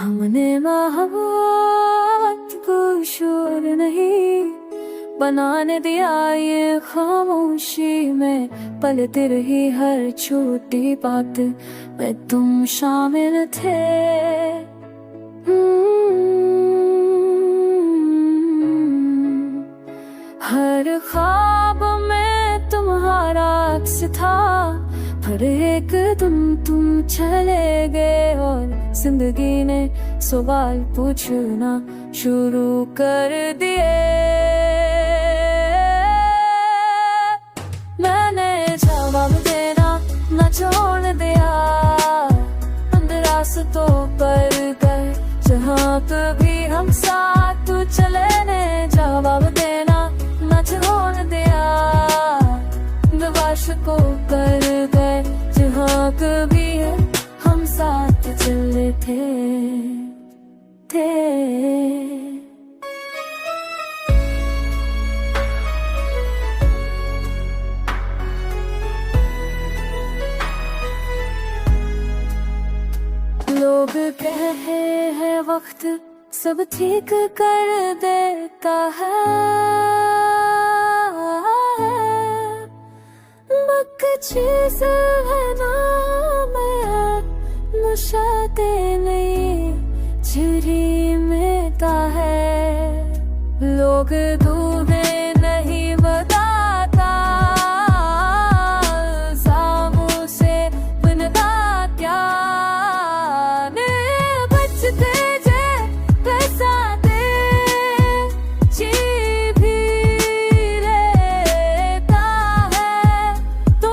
हमने मोहब्बत को शोर नहीं बनाने दिया, ये खामोशी में पलती रही हर छोटी बात में तुम शामिल थे। हर ख्वाब में तुम्हारा अक्स था, पर एक दिन तुम चले गए और जिंदगी ने सवाल पूछना शुरू कर दिए। मैंने जवाब देना न छोड़ दिया, अंदर रास्तों पर गए जहाँ कभी हम साथ चले ने जवाब देना न छोड़ दिया, को कर गए जहाँ कभी हम साथ चले थे। लोग कहे हैं वक्त सब ठीक कर देता है, चीज़ है ना मैं नशाते नहीं छुरी में का है। लोग दूबे नहीं बताता सामों से बनता क्या बचते जे पैसा दे जी भी रहता है। तो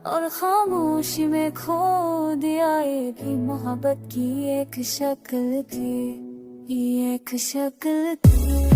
और खामोशी में खो दिया, ये भी मोहब्बत की एक शक्ल थी, ये एक शक्ल थी।